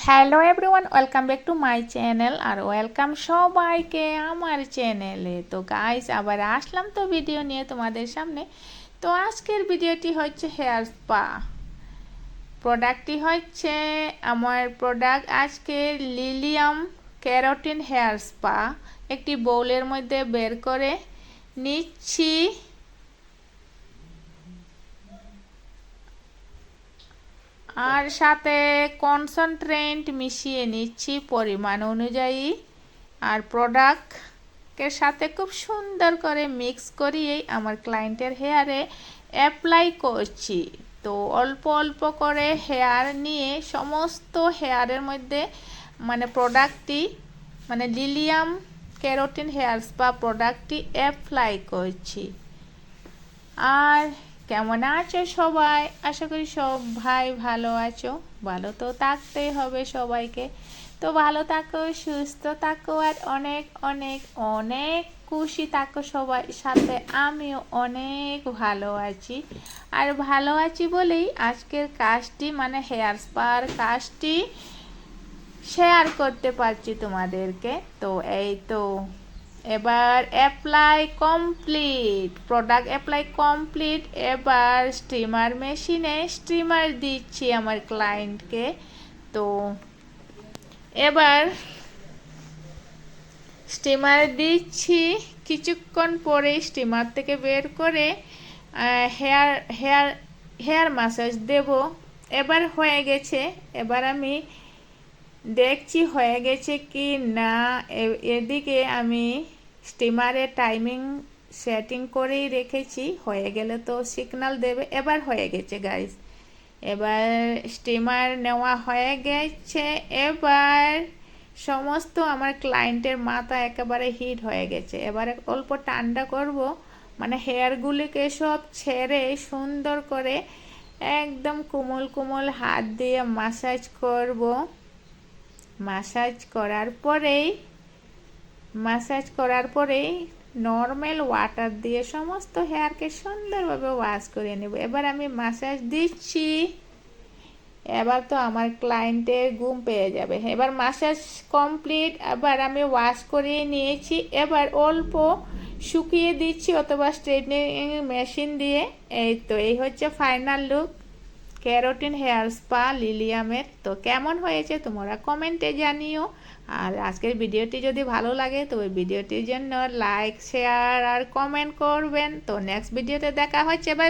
Hello everyone, welcome back to my channel আর welcome সবাইকে আমার চ্যানেলে। তো গাইস, আবার আসলাম তো ভিডিও নিয়ে তোমাদের সামনে। তো আজকের ভিডিওটি হচ্ছে হেয়ার স্পা। প্রোডাক্টটি হচ্ছে আমার প্রোডাক্ট আজকে লিলিয়াম ক্যারোটিন হেয়ার স্পা। একটি বোলের মধ্যে বের করে নিচ্ছি। আর সাথে কনসেন্ট্রেট মিশিয়ে নিচ্ছি পরিমাণ অনুযায়ী। আর প্রোডাক্টের সাথে খুব সুন্দর করে মিক্স করিয়েই আমার ক্লায়েন্টের হেয়ারে অ্যাপ্লাই করছি। তো অল্প অল্প করে হেয়ার নিয়ে সমস্ত হেয়ারের মধ্যে প্রোডাক্টটি লিলিয়াম ক্যারোটিন হেয়ার স্পা প্রোডাক্টটি অ্যাপ্লাই করছি। আর কেমন আছো সবাই? আশা করি সব ভাই ভালো আছো। ভালো তো থাকতেই হবে সবাইকে। তো ভালো থাকো, সুস্থ থাকো, আর অনেক অনেক অনেক খুশি থাকো সবাই সাথে। আমিও অনেক ভালো আছি। আর ভালো আছি বলেই আজকের কাজটি হেয়ার স্পার কাজটি শেয়ার করতে পারছি তোমাদেরকে। তো এই তো এবার apply complete, product apply complete. এবার স্টিমার মেশিনে স্টিমার দিচ্ছি আমার ক্লায়েন্টকে। তো এবার স্টিমার দিচ্ছি, কিছুক্ষণ পরে স্টিমার থেকে বের করে হেয়ার হেয়ার হেয়ার ম্যাসাজ দেব। এবার হয়ে গেছে। এবার আমি দেখছি হয়ে গেছে কি না। এদিকে আমি স্টিমারে টাইমিং সেটিং করেই রেখেছি, হয়ে গেলে তো সিগন্যাল দেবে। এবার হয়ে গেছে গাইস, এবার স্টিমার নেওয়া হয়ে গেছে। এবার সমস্ত আমার ক্লায়েন্টের মাথা একেবারে হিট হয়ে গেছে। এবারে অল্প ঠান্ডা করব, হেয়ারগুলিকে সব ছেড়ে সুন্দর করে একদম কোমল কোমল হাত দিয়ে মাসাজ করব। মাসাজ করার পরেই নর্মাল ওয়াটার দিয়ে সমস্ত হেয়ারকে সুন্দরভাবে ওয়াশ করে নেব। এবার আমি মাসাজ দিচ্ছি। এবার তো আমার ক্লায়েন্টের ঘুম পেয়ে যাবে। এবার মাসাজ কমপ্লিট। এবার আমি ওয়াশ করে নিয়েছি। এবার অল্প শুকিয়ে দিচ্ছি অথবা স্ট্রেটনিং মেশিন দিয়ে। এই তো এই হচ্ছে final look keratin hair spa লিলিয়ামের। তো কেমন হয়েছে তোমরা কমেন্টে জানিও। আর আজকের ভিডিওটি যদি ভালো লাগে তো ওই ভিডিওটির জন্য লাইক, শেয়ার আর কমেন্ট করবেন। তো নেক্সট ভিডিওতে দেখা হচ্ছে। বাই।